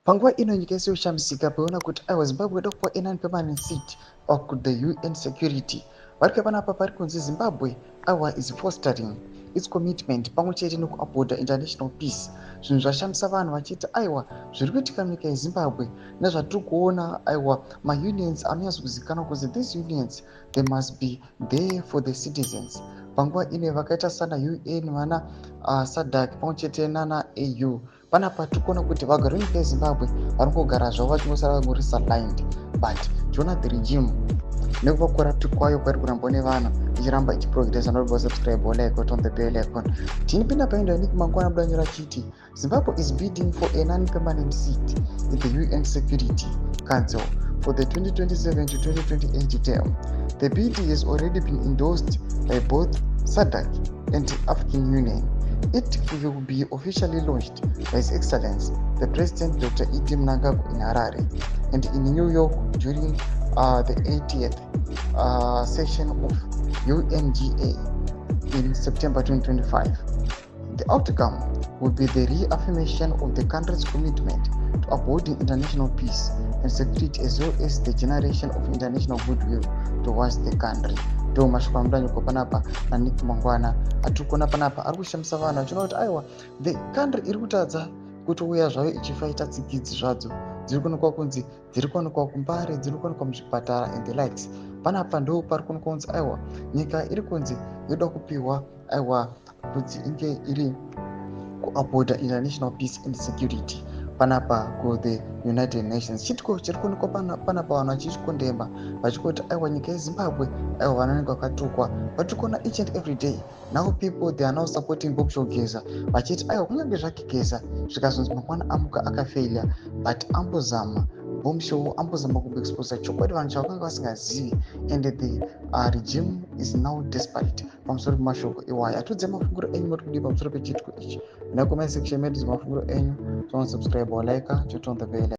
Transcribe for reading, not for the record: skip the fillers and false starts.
Panguva ino nyika yese yoshamisika paona kuti aiwa Zimbabwe ida kupiwa a non-permanent seat of the UN security. Vari panapa pari kunzi Zimbabwe aiwa is fostering its commitment pamwe chete nekuupholda international peace. Zvinhu zvashamisa vanhu vachiti aiwa zviri kuitika munyika yeZimbabwe nezvatiri kuona aiwa maunions anonyatsokuzivikanwa kunzi these unions they must be there for the citizens. Panguva ino vakaita sana UN vana Sadc pamwe chete nana AU panapa tiri kuona kuti vagari venyika yeZimbabwe vari kugara zvavo vachingosara vangoresigned, but tiona the regime nekuva corrupt kwayo kwari kuramba nevanhu ichiramba ichiprogressa. Not subscribe or like on the bell icon. Tinipinda paenda niki mangwana budanyora chiti Zimbabwe is bidding for a non-permanent seat in the UN Security Council for the 2027 to 2028 term. The bid has already been endorsed by both Sadc and the African Union. It will be officially launched by His Excellency the President Dr. Mnangagwa in Harare and in New York during the 80th session of UNGA in September 2025. The outcome will be the reaffirmation of the country's commitment to upholding international peace and security, as well as the generation of international goodwill towards the country. Ndo mashoko amudanyiko panapa naniki mangwana atiri kuona panapa ari kushamisa vanhu achiona kuti aiwa the country iri kutadza kutouya zvayo ichifaita tsigidzi zvadzo dziri kuonekwa kunzi dziri kuonekwa kumbare, dziri kuonekwa muzvipatara and the likes. Panapa ndo pari kuonekwa kunzi aiwa nyika iri kunzi yoda kupiwa aiwa kuti inge iri kuupholda international peace and security panapa ku the United Nations. Chitiko chiri kuonekwa panapa vanhu vachichikondemba vachikuti aiwa nyika yeZimbabwe aiwa vanenge vakatukwa vatiri kuona each and every day. Now people they are now supporting Bob Shogeza vachiti aiwa kunyange zvakigeza zvikazonzi mangwana amuka akafailure but ambozama bombshow ambozama kuexposa chokwadi vanhu chavakanga vasingazivi, and the regime is now desperate pamusoro pemashoko iwaya. Atudze mafunguro enyu muri kudii pamusoro pechitiko ichi. Nakomai section medu mafunguro enyu, subscribe or like, turn on the bell.